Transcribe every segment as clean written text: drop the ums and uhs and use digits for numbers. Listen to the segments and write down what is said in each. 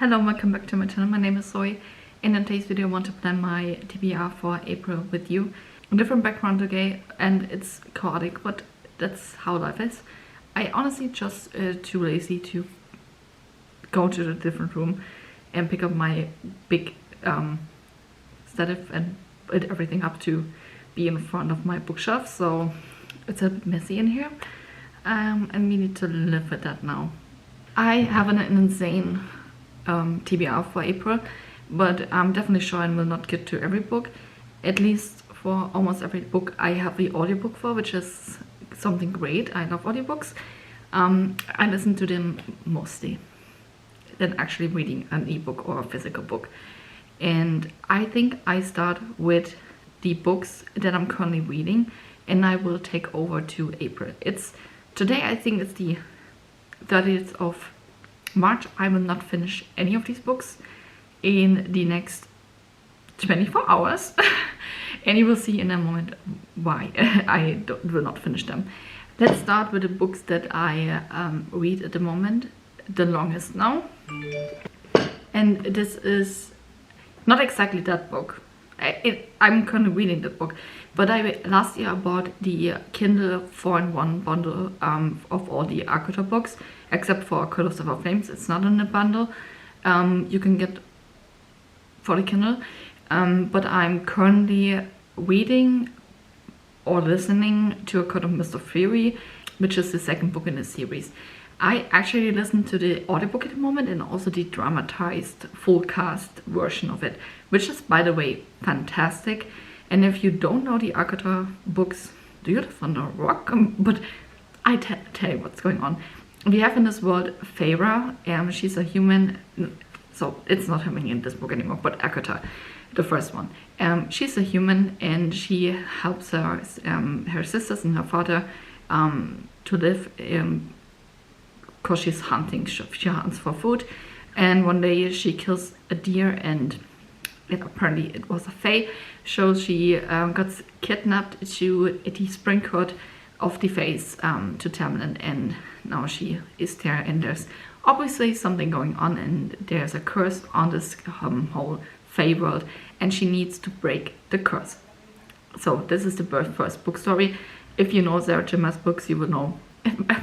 Hello, welcome back to my channel. My name is Zoe. In today's video I want to plan my TBR for April with you. A different background today and it's chaotic, but that's how life is. I honestly just too lazy to go to the different room and pick up my big stative and put everything up to be in front of my bookshelf, so it's a bit messy in here, and we need to live with that now. I have an insane TBR for April, but I'm definitely sure I will not get to every book. At least for almost every book I have the audiobook for, which is something great. I love audiobooks. I listen to them mostly than actually reading an ebook or a physical book. And I think I start with the books that I'm currently reading, and I will take over to April. It's today, I think it's the 30th of March. I will not finish any of these books in the next 24 hours and you will see in a moment why I will not finish them. Let's start with the books that I read at the moment the longest now, and this is not exactly that book. I'm currently reading that book, but last year I bought the Kindle 4-in-1 bundle of all the Arcota books, except for Colors of Our Flames. It's not in the bundle. You can get for the Kindle, but I'm currently reading or listening to A Code of Mr. Fury, which is the second book in the series. I actually listen to the audiobook at the moment and also the dramatized full cast version of it, which is, by the way, fantastic. And if you don't know the Arcota books, do you live on a rock? But I tell you what's going on. We have in this world Feyre. She's a human, so it's not happening in this book anymore, but Arcota, the first one. She's a human and she helps her sisters and her father to live because she's hunting. She hunts for food, and one day she kills a deer, and apparently it was a fae, so she got kidnapped to the spring court of the faes to Tamlin, and now she is there, and there's obviously something going on, and there's a curse on this whole fae world, and she needs to break the curse. So this is the first book story. If you know Sarah J. Maas books, you will know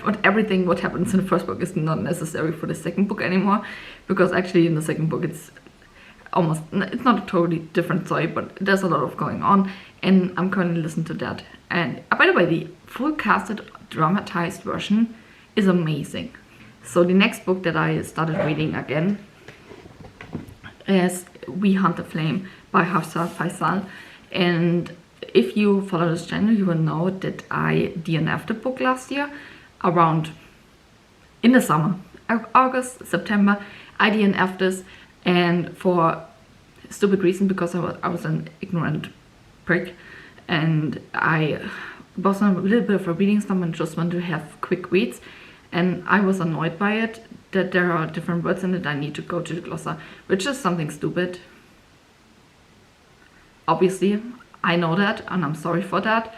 but everything what happens in the first book is not necessary for the second book anymore, because actually in the second book it's not a totally different story, but there's a lot of going on, and I'm currently listening to that. And by the way, the full casted dramatized version is amazing. So the next book that I started reading again is We Hunt the Flame by Hafsa Faisal, and if you follow this channel, you will know that I DNF'd the book last year, around in the summer, August, September. I DNF'd this, and for stupid reason, because I was an ignorant prick, and I was on a little bit of a reading slump and just wanted to have quick reads, and I was annoyed by it, that there are different words in it. I need to go to the glossar, which is something stupid. Obviously, I know that, and I'm sorry for that,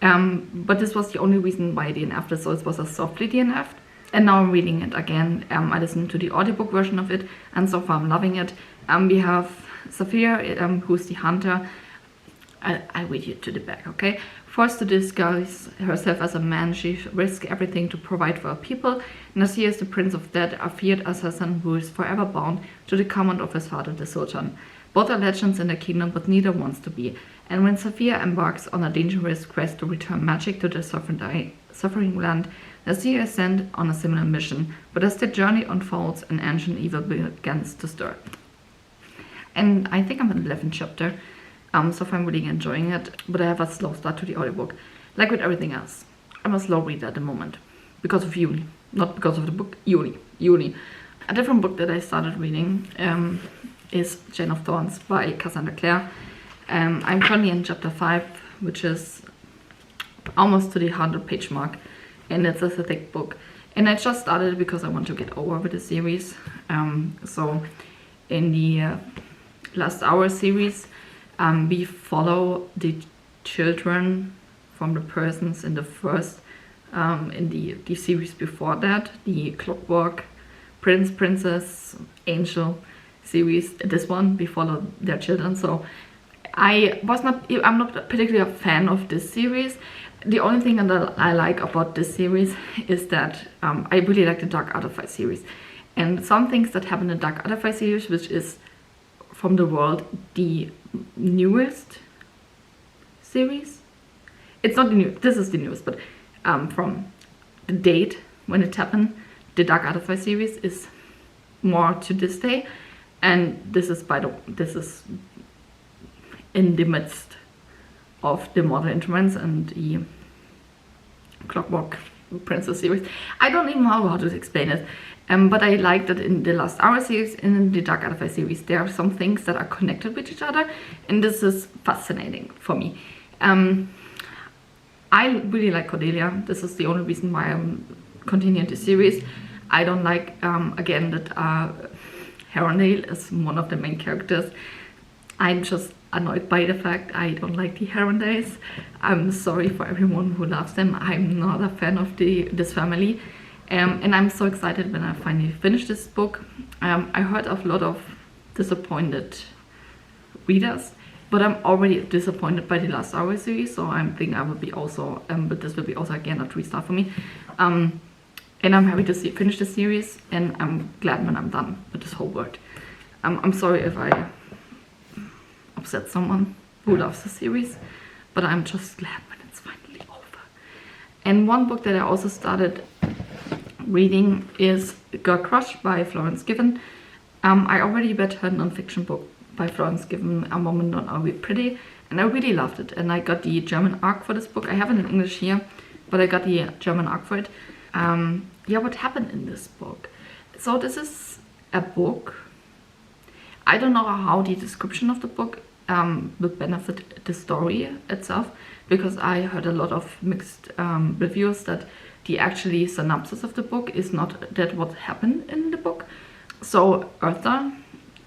but this was the only reason why I DNF'd it, so it was a softly DNF'd, and now I'm reading it again. I listened to the audiobook version of it, and so far I'm loving it. We have Saphir, who's the hunter. I'll read you to the back, okay? Forced to disguise herself as a man, she risks everything to provide for her people. Nasir is the prince of death, a feared assassin who is forever bound to the command of his father, the Sultan. Both are legends in the kingdom, but neither wants to be. And when Saphir embarks on a dangerous quest to return magic to the suffering land, Nasir is sent on a similar mission. But as the journey unfolds, an ancient evil begins to stir. And I think I'm in the 11th chapter, so far I'm really enjoying it, but I have a slow start to the audiobook. Like with everything else, I'm a slow reader at the moment, because of uni, not because of the book, uni. A different book that I started reading is Chain of Thorns by Cassandra Clare. I'm currently in chapter 5, which is almost to the 100-page mark, and it's a thick book. And I just started because I want to get over with the series. So in the Last Hour series, we follow the children from the persons in the first, in the series before that, the Clockwork prince, princess, angel series. This one, we follow their children. So I'm not particularly a fan of this series. The only thing that I like about this series is that I really like the Dark Artifice series. And some things that happen in the Dark Artifice series, which is from the world the newest series. It's not the new, this is the newest, but from the date when it happened, the Dark Artifice series is more to this day. And this is in the midst of the Modern Instruments and the Clockwork Princess series. I don't even know how to explain it, but I like that in the Last Hour series and in the Dark Artifice series there are some things that are connected with each other, and this is fascinating for me. I really like Cordelia. This is the only reason why I'm continuing the series. I don't like, again, that Herondale is one of the main characters. I'm just annoyed by the fact I don't like the Herondales. I'm sorry for everyone who loves them. I'm not a fan of this family. And I'm so excited when I finally finish this book. I heard of a lot of disappointed readers, but I'm already disappointed by the Last Hour series, so I think I will be also, but this will be also again a 3-star for me. And I'm happy to finish the series, and I'm glad when I'm done with this whole work. I'm sorry if I upset someone who loves the series, but I'm just glad when it's finally over. And one book that I also started reading is Girl Crush by Florence Given. I already read her non-fiction book by Florence Given, A Woman Not Always Pretty, and I really loved it. And I got the German arc for this book. I have it in English here, but I got the German arc for it. Yeah, what happened in this book? So this is a book. I don't know how the description of the book will benefit the story itself, because I heard a lot of mixed reviews that the actually synopsis of the book is not that what happened in the book. So Eartha,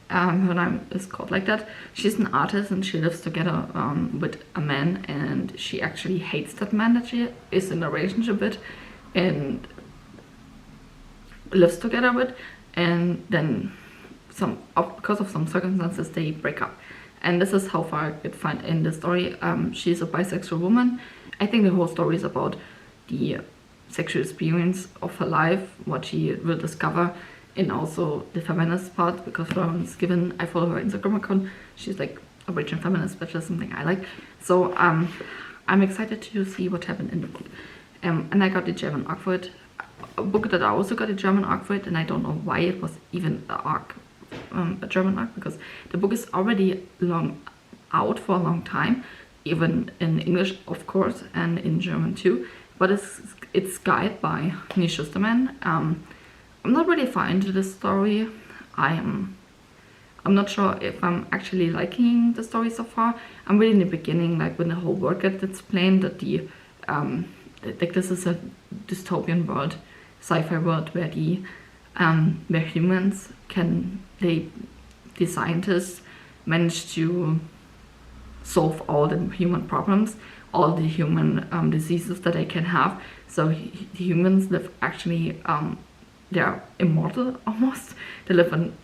her name is called like that, she's an artist and she lives together with a man, and she actually hates that man that she is in a relationship with and lives together with, and then because of some circumstances they break up. And this is how far I could find in the story. She's a bisexual woman. I think the whole story is about the sexual experience of her life, what she will discover, and also the feminist part, because Florence Given, I follow her Instagram account, she's like a rich and feminist, which is something I like. So I'm excited to see what happened in the book. And I got the German arc for it. A book that I also got a German arc for it, and I don't know why it was even a German arc, because the book is already out for a long time, even in English of course and in German too, but it's guided by Nils Schusterman. I'm not really far into this story. I'm not sure if I'm actually liking the story so far. I'm really in the beginning, like when the whole world gets explained, that like this is a dystopian world, sci-fi world, where where humans the scientists manage to solve all the human problems, all the human diseases that they can have. So the humans live actually, they're immortal almost. They live an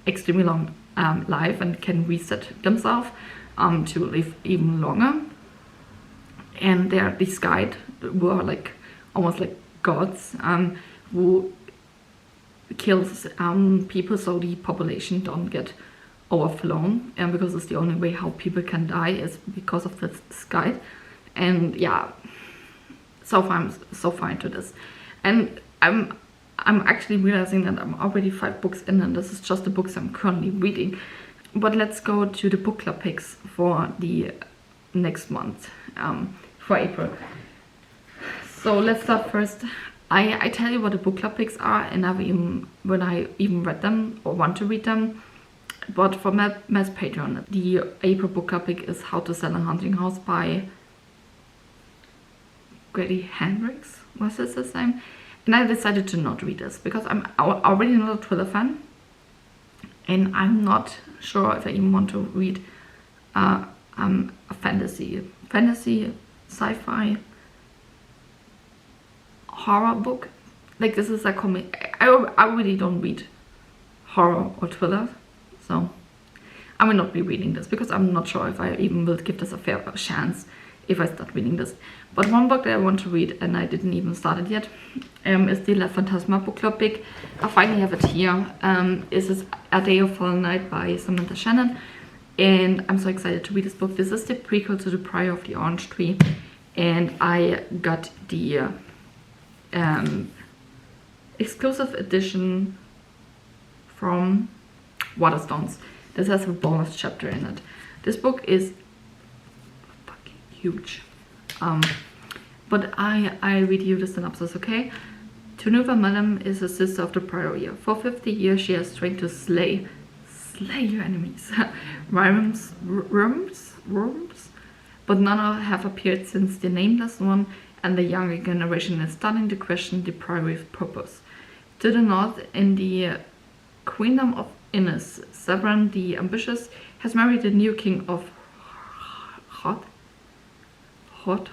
extremely long life and can reset themselves to live even longer. And they're this guide who are like almost like gods, who kills people so the population don't get overflown, and because it's the only way how people can die is because of this guide. And yeah, so far I'm so far into this, and I'm actually realizing that I'm already 5 books in, and this is just the books I'm currently reading. But let's go to the book club picks for the next month, for April. So let's start first. I tell you what the book club picks are, and when I even read them or want to read them. But for Matt's Patreon, the April book club pick is How to Sell a Hunting House by Grady Hendrix. Was this his name? And I decided to not read this because I'm already not a thriller fan, and I'm not sure if I even want to read a fantasy, sci-fi, horror book. Like this is a comic. I really don't read horror or thriller, so I will not be reading this because I'm not sure if I even will give this a fair chance if I start reading this. But one book that I want to read, and I didn't even start it yet, is the La Fantasma Book Club pick. I finally have it here. This is A Day of Fallen Night by Samantha Shannon, and I'm so excited to read this book. This is the prequel to The Prior of the Orange Tree, and I got the exclusive edition from Waterstones. This has a bonus chapter in it. This book is fucking huge. But I read you the synopsis, okay? Tunuva Madam is a sister of the Prior. For 50 years she has trained to slay your enemies. worms, but none have appeared since the Nameless One, and the younger generation is starting to question the Priory's purpose. To the north, in the Queendom of Innis, Sabran the Ambitious has married the new king of Hot,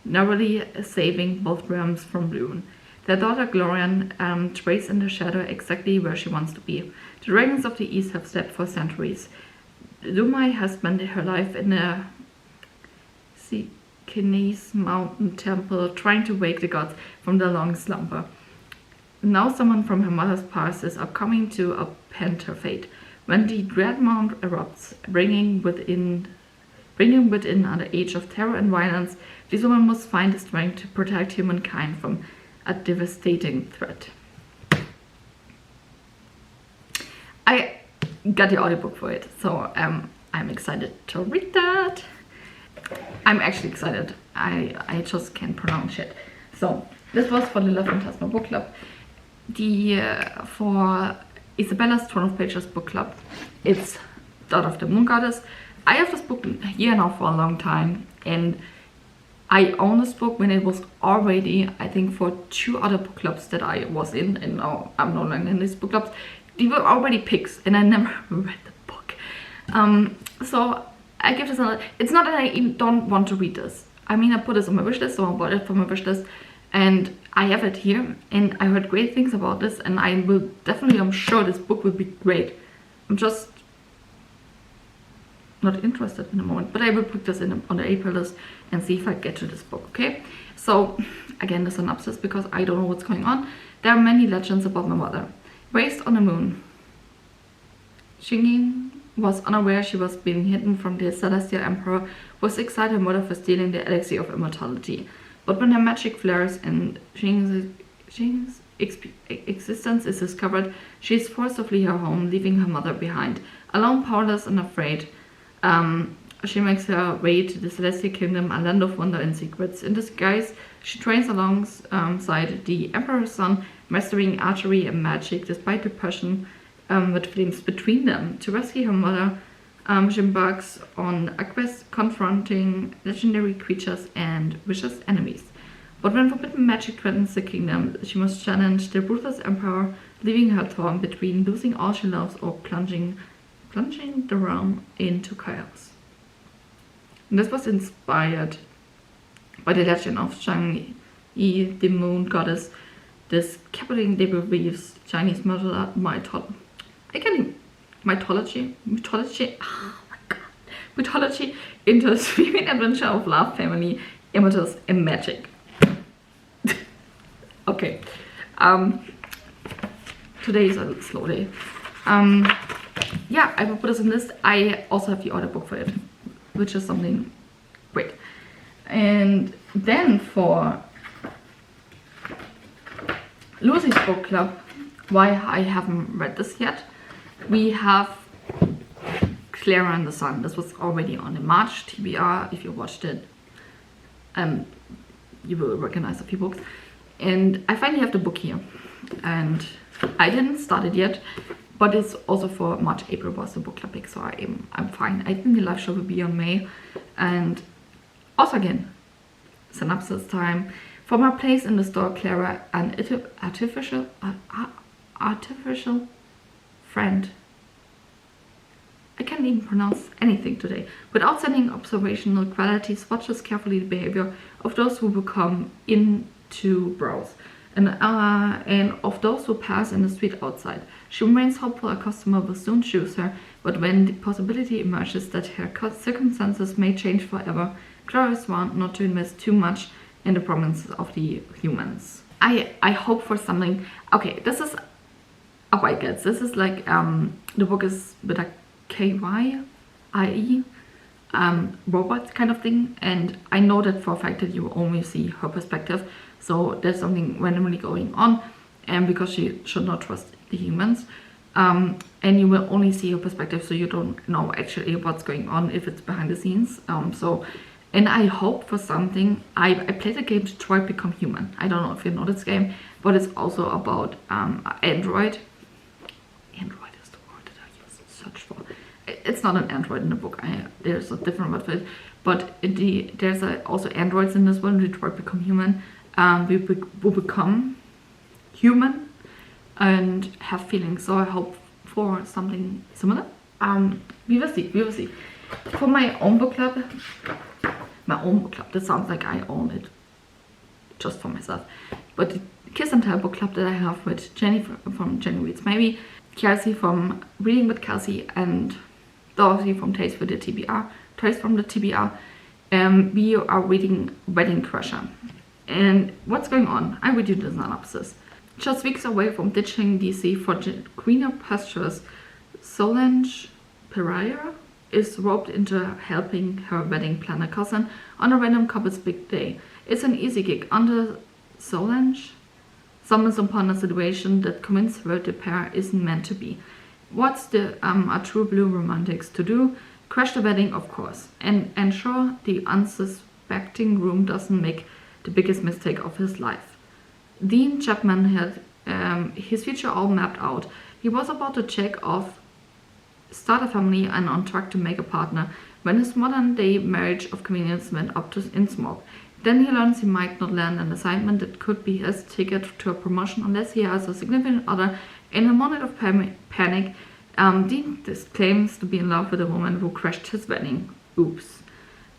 narrowly saving both realms from ruin. Their daughter Glorian traces in the shadow exactly where she wants to be. The dragons of the east have slept for centuries. Dumai has spent her life in a Kinese mountain temple trying to wake the gods from their long slumber. Now someone from her mother's pastures are coming to upend her fate. When the dread mound erupts, bringing within an age of terror and violence, this woman must find the strength to protect humankind from a devastating threat. I got the audiobook for it, so I'm excited to read that. I'm actually excited. I just can't pronounce it. So this was for the La Fantasma Book Club. For Isabella's Throne of Pages Book Club, it's Daughter of the Moon Goddess. I have this book here now for a long time, and I own this book when it was already, I think, for 2 other book clubs that I was in, and now I'm no longer in these book clubs. They were already picks, and I never read the book. So I give this another. It's not that I even don't want to read this. I mean, I put this on my wish list, so I bought it from my wish list, and I have it here, and I heard great things about this, and I will definitely, I'm sure this book will be great. I'm just not interested in the moment, but I will put this in on the April list and see if I get to this book, okay? So, again, the synopsis, because I don't know what's going on. There are many legends about my mother. Raised on the moon, Shingin was unaware she was being hidden from the Celestial Emperor, who was excited her mother for stealing the elixir of immortality. But when her magic flares and Xing's existence is discovered, she is forced to flee her home, leaving her mother behind. Alone, powerless and afraid, she makes her way to the Celestial Kingdom, a land of wonder and secrets. In disguise, she trains alongside the Emperor's son, mastering archery and magic, despite the passion that flames between them. To rescue her mother, she embarks on a quest confronting legendary creatures and vicious enemies. But when forbidden magic threatens the kingdom, she must challenge the ruthless emperor, leaving her torn between losing all she loves or plunging the realm into chaos. And this was inspired by the legend of Shang-Yi, the moon goddess. This captivating they weaves Chinese mythology. Oh my god, mythology into a sweeping adventure of love, family, images, and magic. Okay, today is a little slow day. Yeah, I will put this in this. I also have the audiobook for it, which is something great. And then for Lucy's book club, why I haven't read this yet, we have Clara and the Sun. This was already on in March, TBR. If you watched it, you will recognize a few books. And I finally have the book here, and I didn't start it yet, but it's also for March. April was the book club pick, so I'm fine. I think the live show will be on May. And also again, synopsis time. From her place in the store, Clara, an artificial friend. I can't even pronounce anything today. With outstanding observational qualities, watches carefully the behavior of those who will come in to browse. and of those who pass in the street outside. She remains hopeful a customer will soon choose her, but when the possibility emerges that her circumstances may change forever, Clara is warned not to invest too much in the promises of the humans. I hope for something. Okay, this is a white guess. This is like the book is with a KYIE robot kind of thing, and I know that for a fact that you only see her perspective, so there's something randomly going on, and because she should not trust the humans, and you will only see her perspective, so you don't know actually what's going on if it's behind the scenes. And I hope for something. I played a game Detroit Become Human. I don't know if you know this game, but it's also about android. Android is the word that I use search for. It's not an android in the book. There's a different word for it. But there's also androids in this one. Detroit Become Human. We will become human and have feelings. So I hope for something similar. We will see. We will see. For my own book club. That sounds like I own it just for myself. But the Kiss and Tell book club that I have with Jenny from Jenny Reads Maybe, Kelsey from Reading with Kelsey, and Dorothy from Taste from the TBR. We are reading Wedding Crusher. And what's going on? I read you the synopsis. Just weeks away from ditching DC for greener pastures, Solange Pereira is roped into helping her wedding planner cousin on a random couple's big day. It's an easy gig until Solange summons upon a situation that convinces her the pair isn't meant to be. What's a true blue romantics to do? Crash the wedding, of course, and ensure the unsuspecting groom doesn't make the biggest mistake of his life. Dean Chapman had his future all mapped out. He was about to check off, start a family, and on track to make a partner when his modern-day marriage of convenience went up in smoke. Then he learns he might not land an assignment that could be his ticket to a promotion unless he has a significant other. In a moment of panic, Dean claims to be in love with a woman who crashed his wedding. Oops.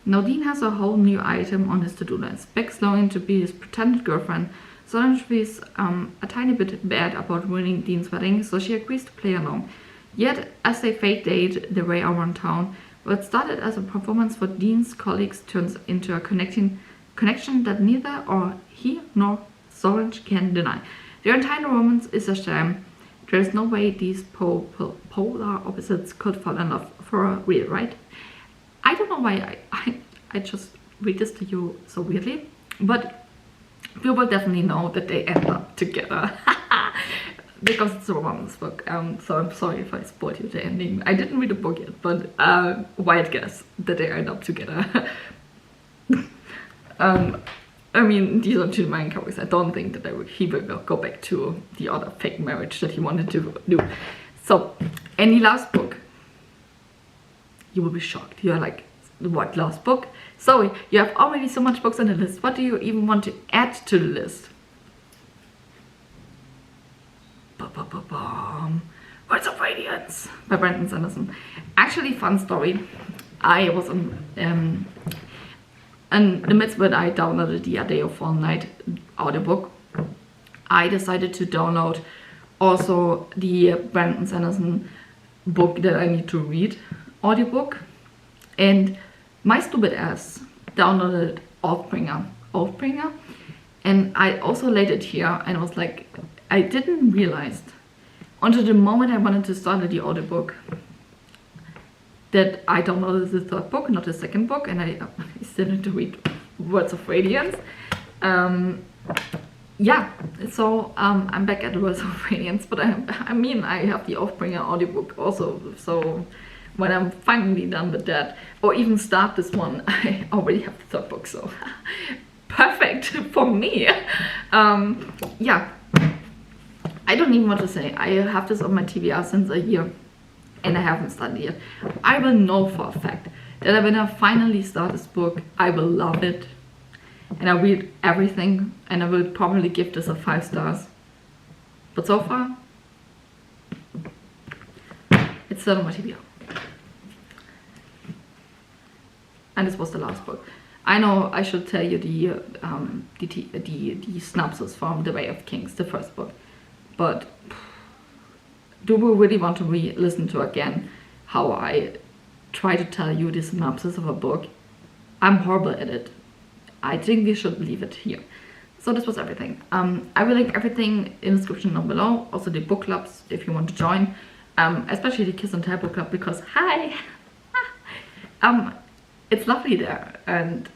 Now Dean has a whole new item on his to-do list. Beck's longing to be his pretended girlfriend. Solange feels a tiny bit bad about ruining Dean's wedding, so she agrees to play along. Yet, as they fake date their way around town, what started as a performance for Dean's colleagues turns into a connection that neither he nor Solange can deny. Their entire romance is a sham. There is no way these polar opposites could fall in love for real, right? I don't know why I just read this to you so weirdly, but you will definitely know that they end up together. Because it's a romance book, so I'm sorry if I spoiled you the ending. I didn't read the book yet, but wild guess that they end up together. I mean, these are two main characters. I don't think that he will go back to the other fake marriage that he wanted to do. So, in the last book, you will be shocked. You're like, what last book? Sorry, you have already so much books on the list. What do you even want to add to the list? Words of Radiance by Brandon Sanderson. Actually, fun story. I was in the midst when I downloaded the A Day of Fall Night audiobook. I decided to download also the Brandon Sanderson book that I need to read audiobook, and my stupid ass downloaded Oathbringer, and I also laid it here, and I was like, I didn't realize until the moment I wanted to start the audiobook that I downloaded the third book, not the second book, and I still need to read Words of Radiance. Yeah, so I'm back at Words of Radiance, but I mean I have the Oathbringer audiobook also, so when I'm finally done with that, or even start this one, I already have the third book, so perfect for me. Yeah. I don't even want to say. I have this on my TBR since a year and I haven't started it. I will know for a fact that when I finally start this book, I will love it and I'll read everything and I will probably give this a 5 stars. But so far, it's still on my TBR. And this was the last book. I know I should tell you the synopsis from The Way of Kings, the first book, but do we really want to listen to again how I try to tell you the synopsis of a book? I'm horrible at it. I think we should leave it here. So this was everything. I will link everything in the description down below. Also the book clubs if you want to join. Especially the Kiss and Tell book club, because hi! It's lovely there. And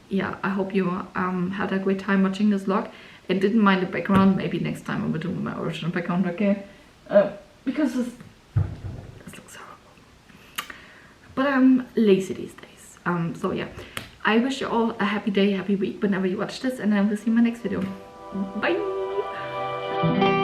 yeah, I hope you had a great time watching this vlog and didn't mind the background. Maybe next time I will do my original background again. Because this looks horrible. But I'm lazy these days. So yeah. I wish you all a happy day, happy week whenever you watch this, and I will see you in my next video. Bye!